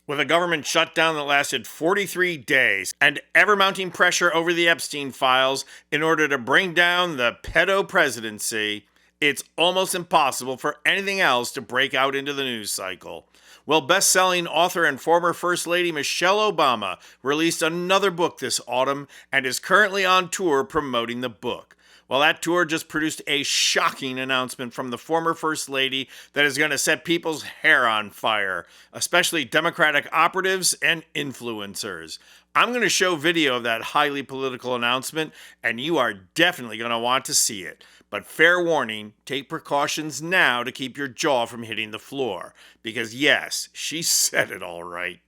With a government shutdown that lasted 43 days and ever-mounting pressure over the Epstein files in order to bring down the pedo presidency, it's almost impossible for anything else to break out into the news cycle. Well, best-selling author and former First Lady Michelle Obama released another book this autumn and is currently on tour promoting the book. Well, that tour just produced a shocking announcement from the former First Lady that is going to set people's hair on fire, especially Democratic operatives and influencers. I'm going to show video of that highly political announcement, and you are definitely going to want to see it. But fair warning, take precautions now to keep your jaw from hitting the floor. Because yes, she said it all right.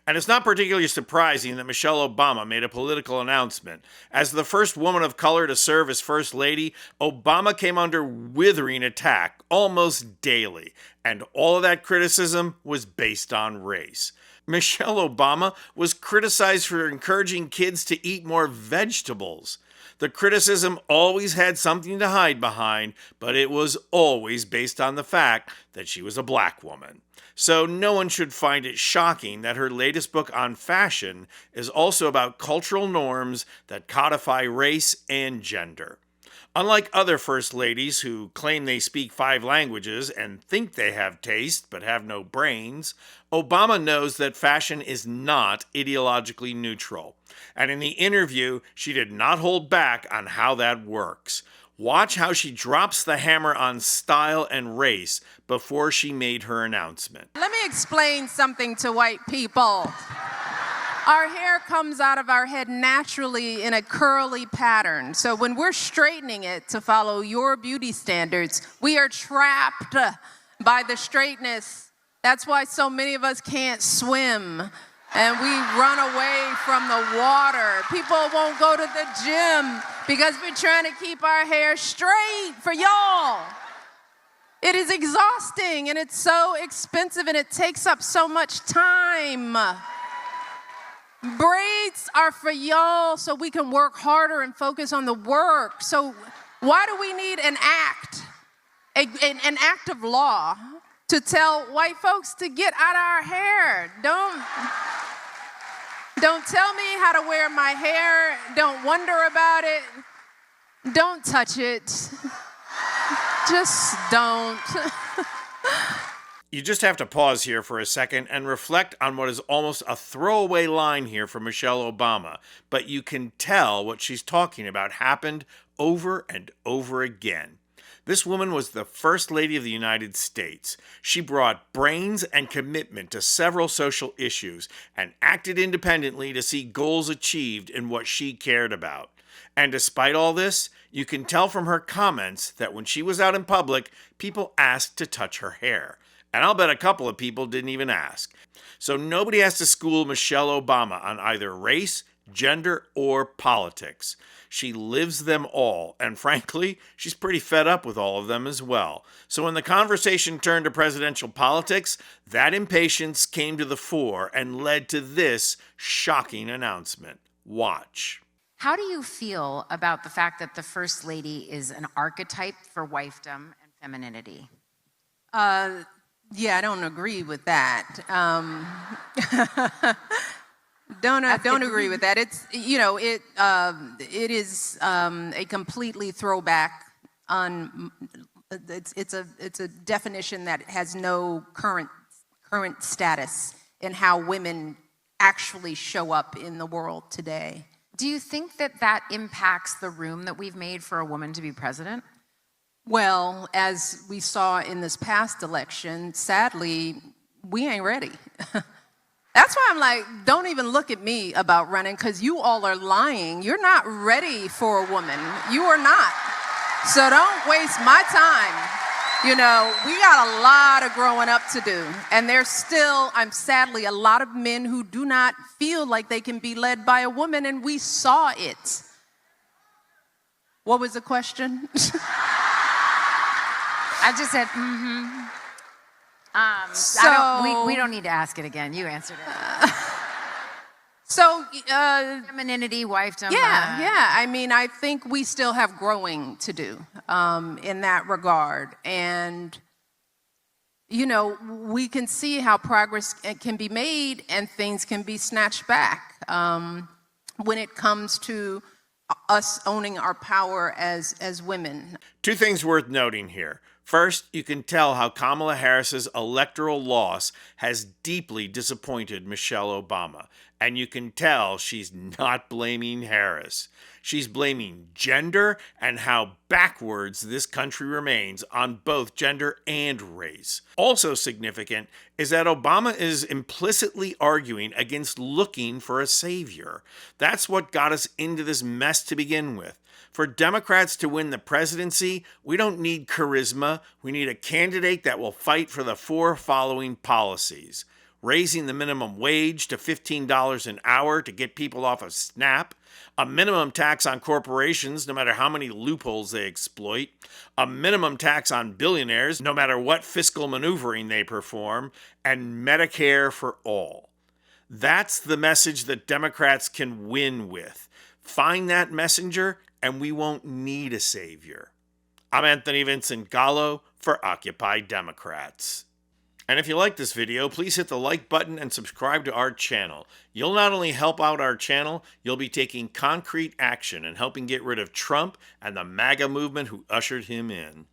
And it's not particularly surprising that Michelle Obama made a political announcement. As the first woman of color to serve as First Lady, Obama came under withering attack almost daily, and all of that criticism was based on race. Michelle Obama was criticized for encouraging kids to eat more vegetables. The criticism always had something to hide behind, but it was always based on the fact that she was a black woman. So no one should find it shocking that her latest book on fashion is also about cultural norms that codify race and gender. Unlike other First Ladies who claim they speak 5 languages and think they have taste but have no brains, Obama knows that fashion is not ideologically neutral. And in the interview, she did not hold back on how that works. Watch how she drops the hammer on style and race before she made her announcement. Let me explain something to white people. Our hair comes out of our head naturally in a curly pattern. So when we're straightening it to follow your beauty standards, we are trapped by the straightness. That's why so many of us can't swim and we run away from the water. People won't go to the gym because we're trying to keep our hair straight for y'all. It is exhausting and it's so expensive and it takes up so much time. Braids are for y'all so we can work harder and focus on the work. So why do we need an act, an act of law to tell white folks to get out of our hair? Don't tell me how to wear my hair. Don't wonder about it. Don't touch it. Just don't. You just have to pause here for a second and reflect on what is almost a throwaway line here from Michelle Obama, but you can tell what she's talking about happened over and over again. This woman was the First Lady of the United States. She brought brains and commitment to several social issues and acted independently to see goals achieved in what she cared about. And despite all this, you can tell from her comments that when she was out in public, people asked to touch her hair. And I'll bet a couple of people didn't even ask. So nobody has to school Michelle Obama on either race, gender, or politics. She lives them all, and frankly, she's pretty fed up with all of them as well. So when the conversation turned to presidential politics, that impatience came to the fore and led to this shocking announcement. Watch. How do you feel about the fact that the First Lady is an archetype for wifedom and femininity? Yeah, I don't agree with that. Don't agree with that. It's it is a completely throwback on. It's a definition that has no current status in how women actually show up in the world today. Do you think that impacts the room that we've made for a woman to be president? Well, as we saw in this past election, sadly, we ain't ready. That's why I'm like, don't even look at me about running, because you all are lying. You're not ready for a woman. You are not. So don't waste my time. You know, we got a lot of growing up to do. And there's still, sadly, a lot of men who do not feel like they can be led by a woman, and we saw it. What was the question? I just said, we don't need to ask it again. You answered it. Femininity, wifedom. Yeah. I mean, I think we still have growing to do in that regard. And you know, we can see how progress can be made and things can be snatched back when it comes to us owning our power as women. Two things worth noting here. First, you can tell how Kamala Harris's electoral loss has deeply disappointed Michelle Obama. And you can tell she's not blaming Harris. She's blaming gender and how backwards this country remains on both gender and race. Also significant is that Obama is implicitly arguing against looking for a savior. That's what got us into this mess to begin with. For Democrats to win the presidency, we don't need charisma. We need a candidate that will fight for the four following policies: raising the minimum wage to $15 an hour to get people off of SNAP, a minimum tax on corporations no matter how many loopholes they exploit, a minimum tax on billionaires no matter what fiscal maneuvering they perform, and Medicare for all. That's the message that Democrats can win with. Find that messenger and we won't need a savior. I'm Anthony Vincent Gallo for Occupy Democrats. And if you like this video, please hit the like button and subscribe to our channel. You'll not only help out our channel, you'll be taking concrete action and helping get rid of Trump and the MAGA movement who ushered him in.